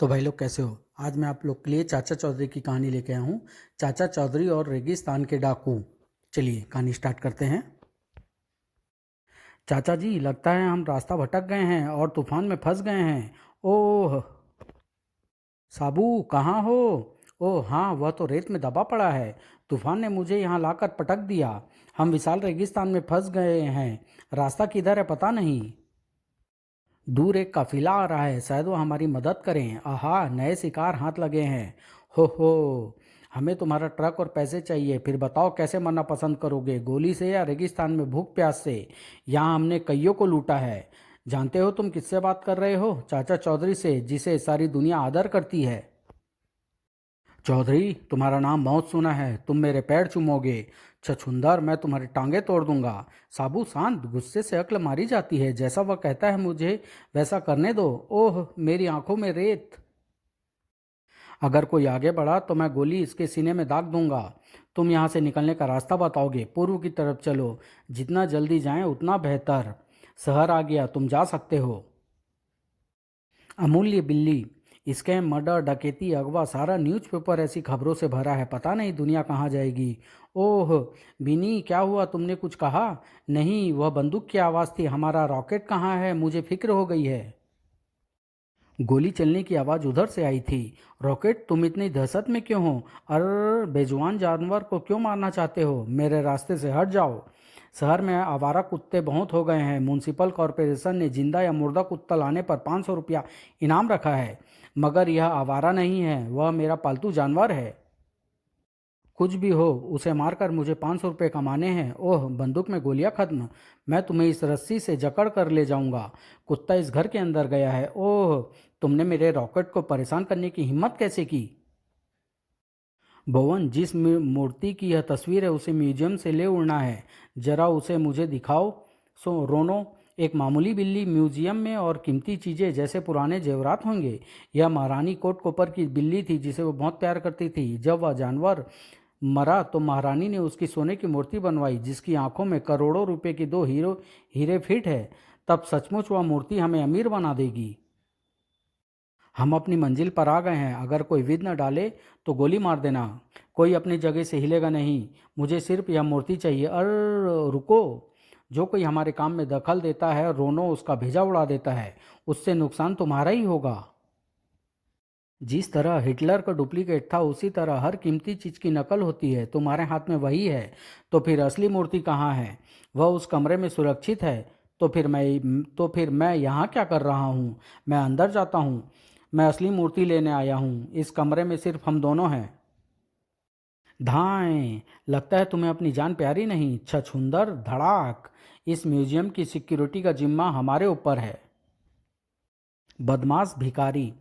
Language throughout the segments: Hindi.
तो भाई लोग कैसे हो। आज मैं आप लोग के लिए चाचा चौधरी की कहानी लेके आया हूँ। चाचा चौधरी और रेगिस्तान के डाकू। चलिए कहानी स्टार्ट करते हैं। चाचा जी, लगता है हम रास्ता भटक गए हैं और तूफान में फंस गए हैं। ओह साबू, कहाँ हो? ओह हाँ, वह तो रेत में दबा पड़ा है। तूफान ने मुझे यहाँ लाकर पटक दिया। हम विशाल रेगिस्तान में फंस गए हैं। रास्ता किधर है पता नहीं। दूर एक काफिला आ रहा है, शायद वो हमारी मदद करें। आहा, नए शिकार हाथ लगे हैं। हो, हमें तुम्हारा ट्रक और पैसे चाहिए। फिर बताओ कैसे मरना पसंद करोगे, गोली से या रेगिस्तान में भूख प्यास से? यहाँ हमने कईयों को लूटा है। जानते हो तुम किससे बात कर रहे हो? चाचा चौधरी से, जिसे सारी दुनिया आदर करती है। चौधरी, तुम्हारा नाम बहुत सुना है। तुम मेरे पैर चूमोगे? छछूंदर, मैं तुम्हारी टांगे तोड़ दूंगा। साबू शांत, गुस्से से अक्ल मारी जाती है। जैसा वह कहता है मुझे वैसा करने दो। ओह मेरी आंखों में रेत। अगर कोई आगे बढ़ा तो मैं गोली इसके सीने में दाग दूंगा। तुम यहाँ से निकलने का रास्ता बताओगे? पूर्व की तरफ चलो। जितना जल्दी जाएं उतना बेहतर। शहर आ गया, तुम जा सकते हो। अमूल्य बिल्ली। स्कैम, मर्डर, डकैती, अगवा, सारा न्यूज़पेपर ऐसी खबरों से भरा है। पता नहीं दुनिया कहाँ जाएगी। ओह बिनी, क्या हुआ? तुमने कुछ कहा? नहीं, वह बंदूक की आवाज़ थी। हमारा रॉकेट कहाँ है? मुझे फिक्र हो गई है। गोली चलने की आवाज़ उधर से आई थी। रॉकेट, तुम इतनी दहशत में क्यों हो? अर बेजुबान जानवर को क्यों मारना चाहते हो? मेरे रास्ते से हट जाओ। शहर में आवारा कुत्ते बहुत हो गए हैं। म्यूनसिपल कॉरपोरेशन ने जिंदा या मुर्दा कुत्ता लाने पर 500 रुपया इनाम रखा है। मगर यह आवारा नहीं है, वह मेरा पालतू जानवर है। कुछ भी हो, उसे मारकर मुझे 500 रुपये कमाने हैं। ओह बंदूक में गोलियां खत्म। मैं तुम्हें इस रस्सी से जकड़ कर ले जाऊंगा। कुत्ता इस घर के अंदर गया है। ओह, तुमने मेरे रॉकेट को परेशान करने की हिम्मत कैसे की? भवन, जिस मूर्ति की यह तस्वीर है उसे म्यूजियम से ले उड़ना है। जरा उसे मुझे दिखाओ। सो रोनो, एक मामूली बिल्ली म्यूजियम में, और कीमती चीज़ें जैसे पुराने जेवरात होंगे। यह महारानी कोट कोपर की बिल्ली थी जिसे वो बहुत प्यार करती थी। जब वह जानवर मरा तो महारानी ने उसकी सोने की मूर्ति बनवाई जिसकी आंखों में करोड़ों रुपए की दो हीरे फिट है। तब सचमुच वह मूर्ति हमें अमीर बना देगी। हम अपनी मंजिल पर आ गए हैं। अगर कोई विघ्न न डाले तो गोली मार देना। कोई अपनी जगह से हिलेगा नहीं। मुझे सिर्फ यह मूर्ति चाहिए। रुको। जो कोई हमारे काम में दखल देता है, रोनो उसका भेजा उड़ा देता है। उससे नुकसान तुम्हारा ही होगा। जिस तरह हिटलर का डुप्लीकेट था, उसी तरह हर कीमती चीज की नकल होती है। तुम्हारे हाथ में वही है, तो फिर असली मूर्ति कहाँ है? वह उस कमरे में सुरक्षित है। तो फिर मैं यहाँ क्या कर रहा हूँ? मैं अंदर जाता हूँ। मैं असली मूर्ति लेने आया हूँ। इस कमरे में सिर्फ हम दोनों हैं। धाएं, लगता है तुम्हें अपनी जान प्यारी नहीं। छछूंदर, धड़ाक। इस म्यूजियम की सिक्योरिटी का जिम्मा हमारे ऊपर है। बदमाश भिखारी।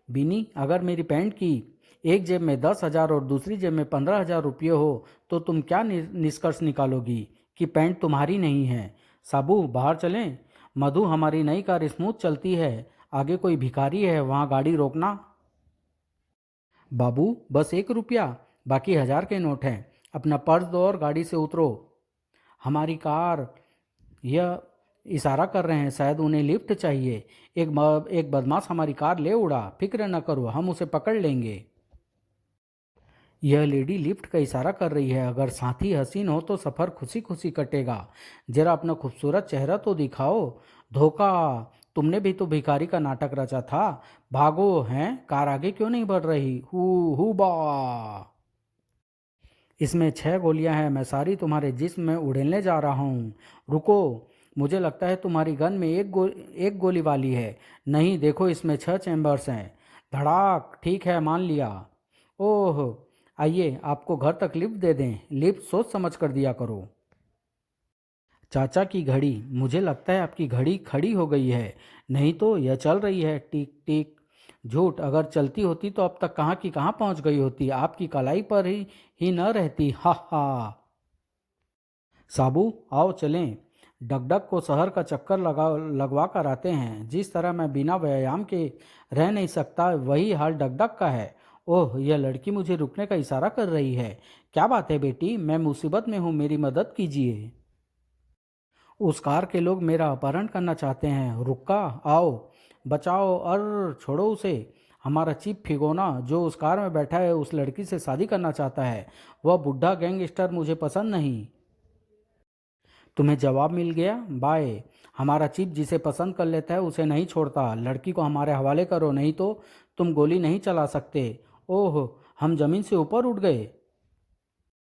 बिनी, अगर मेरी पैंट की एक जेब में 10,000 और दूसरी जेब में 15,000 रुपये हो तो तुम क्या निष्कर्ष निकालोगी? कि पैंट तुम्हारी नहीं है। साबू, बाहर चलें? मधु, हमारी नई कार स्मूथ चलती है। आगे कोई भिखारी है, वहाँ गाड़ी रोकना। बाबू, बस 1 रुपया, बाकी 1,000 के नोट हैं। अपना पर्स दो और गाड़ी से उतरो। हमारी कार। यह इशारा कर रहे हैं, शायद उन्हें लिफ्ट चाहिए। एक बदमाश हमारी कार ले उड़ा। फिक्र न करो, हम उसे पकड़ लेंगे। यह लेडी लिफ्ट का इशारा कर रही है। अगर साथी हसीन हो तो सफ़र खुशी खुशी कटेगा। जरा अपना खूबसूरत चेहरा तो दिखाओ। धोखा। तुमने भी तो भिखारी का नाटक रचा था। भागो। हैं, कार आगे क्यों नहीं बढ़ रही? हु बा। इसमें 6 गोलियां हैं। मैं सारी तुम्हारे जिस्म में उड़ेलने जा रहा हूँ। रुको। मुझे लगता है तुम्हारी गन में एक गोली वाली है। नहीं, देखो इसमें 6 चैम्बर्स हैं। धड़ाक। ठीक है, मान लिया। ओह, आइए आपको घर तक लिफ्ट दे दें। लिफ्ट सोच समझ कर दिया करो। चाचा की घड़ी। मुझे लगता है आपकी घड़ी खड़ी हो गई है। नहीं तो यह चल रही है, टिक टिक। झूठ, अगर चलती होती तो अब तक कहाँ की कहाँ पहुँच गई होती। आपकी कलाई पर ही न रहती। हा हा। साबू, आओ चलें। डगडग को शहर का चक्कर लगवा कर आते हैं। जिस तरह मैं बिना व्यायाम के रह नहीं सकता, वही हाल डगडग का है। ओह, यह लड़की मुझे रुकने का इशारा कर रही है। क्या बात है बेटी, मैं मुसीबत में हूँ, मेरी मदद कीजिए। उस कार के लोग मेरा अपहरण करना चाहते हैं। रुका, आओ, बचाओ। छोड़ो उसे। हमारा चीफ फिगोना जो उस कार में बैठा है उस लड़की से शादी करना चाहता है। वह बुढ़ा गैंगस्टर मुझे पसंद नहीं। तुम्हें जवाब मिल गया। बाय। हमारा चीफ जिसे पसंद कर लेता है उसे नहीं छोड़ता। लड़की को हमारे हवाले करो, नहीं तो तुम गोली नहीं चला सकते। ओह, हम जमीन से ऊपर उठ गए।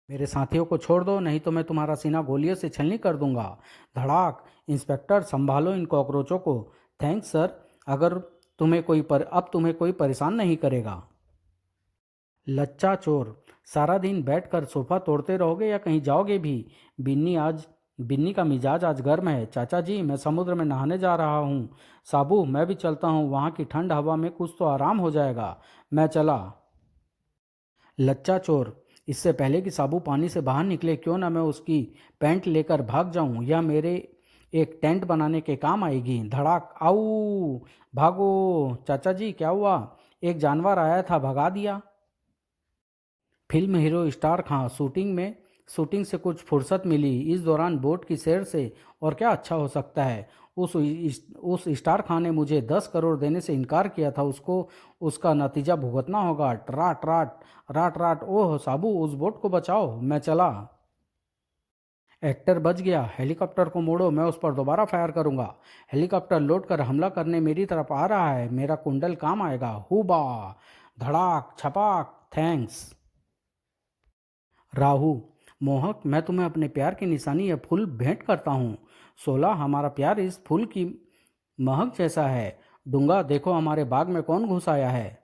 मेरे साथियों को छोड़ दो, नहीं तो मैं तुम्हारा सीना गोलियों से छलनी कर दूंगा। धड़ाक। इंस्पेक्टर, संभालो इन कॉकरोचों को। Thanks sir. अगर अब तुम्हें कोई परेशान नहीं करेगा। लच्चा चोर, सारा दिन बैठकर सोफा तोड़ते रहोगे या कहीं जाओगे भी? बिन्नी का मिजाज आज गर्म है। चाचा जी, मैं समुद्र में नहाने जा रहा हूँ। साबू, मैं भी चलता हूँ, वहाँ की ठंड हवा में कुछ तो आराम हो जाएगा। मैं चला। लच्चा चोर, इससे पहले कि साबू पानी से बाहर निकले, क्यों ना मैं उसकी पैंट लेकर भाग जाऊं। यह मेरे एक टेंट बनाने के काम आएगी। धड़ाक। आऊ। भागो। चाचा जी, क्या हुआ? एक जानवर आया था, भगा दिया। फिल्म हीरो स्टार खां, शूटिंग से कुछ फुर्सत मिली इस दौरान बोट की सैर से, और क्या अच्छा हो सकता है। उस स्टार खां ने मुझे 10 करोड़ देने से इनकार किया था। उसको उसका नतीजा भुगतना होगा। ट्राट राट राट राट। ओह साबू, उस बोट को बचाओ। मैं चला। एक्टर बच गया। हेलीकॉप्टर को मोड़ो, मैं उस पर दोबारा फायर करूंगा। हेलीकॉप्टर लौट कर हमला करने मेरी तरफ आ रहा है। मेरा कुंडल काम आएगा। हुबा। धड़ाक छपाक। थैंक्स। राहु, मोहक, मैं तुम्हें अपने प्यार की निशानी यह फूल भेंट करता हूँ। 16, हमारा प्यार इस फूल की महक जैसा है। डूंगा, देखो हमारे बाग में कौन घुस आया है।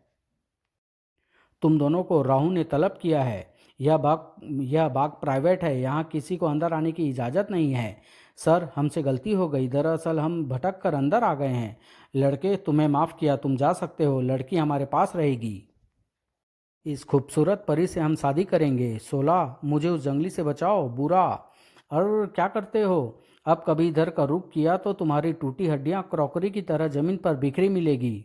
तुम दोनों को राहु ने तलब किया है। यह बाग प्राइवेट है, यहाँ किसी को अंदर आने की इजाज़त नहीं है। सर, हमसे गलती हो गई, दरअसल हम भटक कर अंदर आ गए हैं। लड़के, तुम्हें माफ़ किया, तुम जा सकते हो। लड़की हमारे पास रहेगी। इस खूबसूरत परी से हम शादी करेंगे। 16, मुझे उस जंगली से बचाओ। बुरा, और क्या करते हो? अब कभी इधर का रुख किया तो तुम्हारी टूटी हड्डियां क्रॉकरी की तरह जमीन पर बिखरी मिलेगी।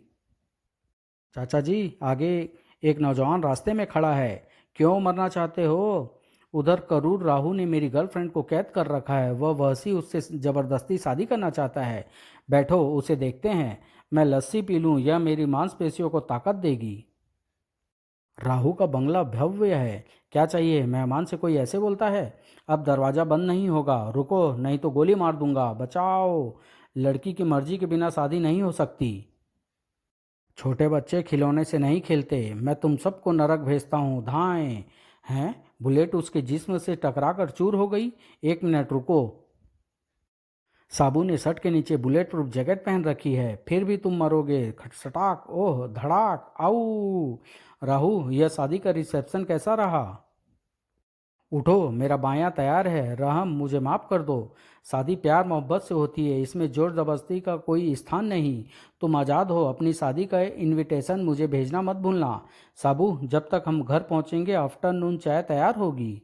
चाचा जी, आगे एक नौजवान रास्ते में खड़ा है। क्यों मरना चाहते हो? उधर करूर राहु ने मेरी गर्लफ्रेंड को कैद कर रखा है। वह वहसी उससे ज़बरदस्ती शादी करना चाहता है। बैठो, उसे देखते हैं। मैं लस्सी पी लूँ, यह मेरी मांसपेशियों को ताकत देगी। राहु का बंगला भव्य है। क्या चाहिए? मेहमान से कोई ऐसे बोलता है। अब दरवाज़ा बंद नहीं होगा। रुको, नहीं तो गोली मार दूंगा। बचाओ। लड़की की मर्जी के बिना शादी नहीं हो सकती। छोटे बच्चे खिलौने से नहीं खेलते। मैं तुम सबको नरक भेजता हूँ। धाएं। हैं? बुलेट उसके जिस्म से टकराकर चूर हो गई। 1 मिनट रुको। साबू ने शर्ट के नीचे बुलेट प्रूफ जैकेट पहन रखी है। फिर भी तुम मरोगे। खटसटाक। ओह धड़ाक। आऊ। राहु, यह शादी का रिसेप्शन कैसा रहा? उठो, मेरा बायां तैयार है। रहम, मुझे माफ़ कर दो। शादी प्यार मोहब्बत से होती है, इसमें जोर जबरदस्ती का कोई स्थान नहीं। तुम आज़ाद हो। अपनी शादी का इनविटेशन मुझे भेजना मत भूलना। साबू, जब तक हम घर पहुंचेंगे आफ्टरनून चाय तैयार होगी।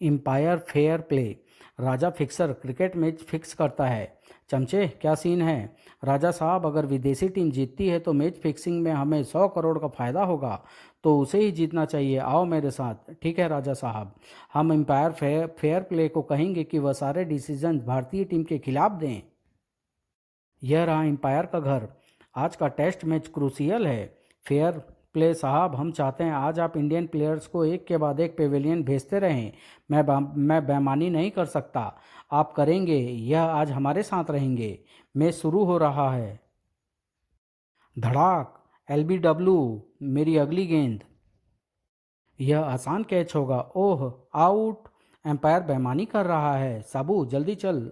Umpire fair play. राजा फिक्सर क्रिकेट मैच फिक्स करता है। चमचे, क्या सीन है? राजा साहब, अगर विदेशी टीम जीतती है तो मैच फिक्सिंग में हमें 100 करोड़ का फ़ायदा होगा, तो उसे ही जीतना चाहिए। आओ मेरे साथ। ठीक है राजा साहब। हम एम्पायर फेयर प्ले को कहेंगे कि वह सारे डिसीजन भारतीय टीम के खिलाफ दें। यह रहा एम्पायर का घर। आज का टेस्ट मैच क्रूसियल है। फेयर प्ले साहब, हम चाहते हैं आज आप इंडियन प्लेयर्स को एक के बाद एक पेविलियन भेजते रहें। मैं बेईमानी नहीं कर सकता। आप करेंगे, यह आज हमारे साथ रहेंगे। मैच शुरू हो रहा है। धड़ाक। एलबीडब्ल्यू, मेरी अगली गेंद। यह आसान कैच होगा। ओह, आउट। एम्पायर बेईमानी कर रहा है। साबू, जल्दी चल,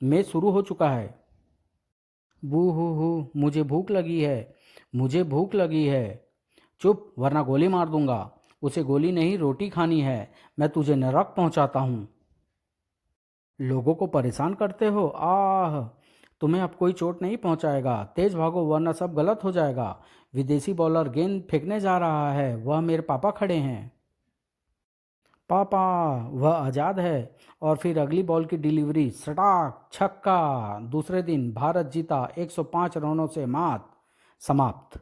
मैच शुरू हो चुका है। बू हू, मुझे भूख लगी है। मुझे भूख लगी है। चुप, वरना गोली मार दूंगा। उसे गोली नहीं, रोटी खानी है। मैं तुझे नरक पहुंचाता हूँ। लोगों को परेशान करते हो। आह। तुम्हें अब कोई चोट नहीं पहुंचाएगा। तेज भागो, वरना सब गलत हो जाएगा। विदेशी बॉलर गेंद फेंकने जा रहा है। वह मेरे पापा खड़े हैं। पापा। वह आज़ाद है। और फिर अगली बॉल की डिलीवरी। सटाक छक्का। दूसरे दिन भारत जीता 105 रनों से। समाप्त।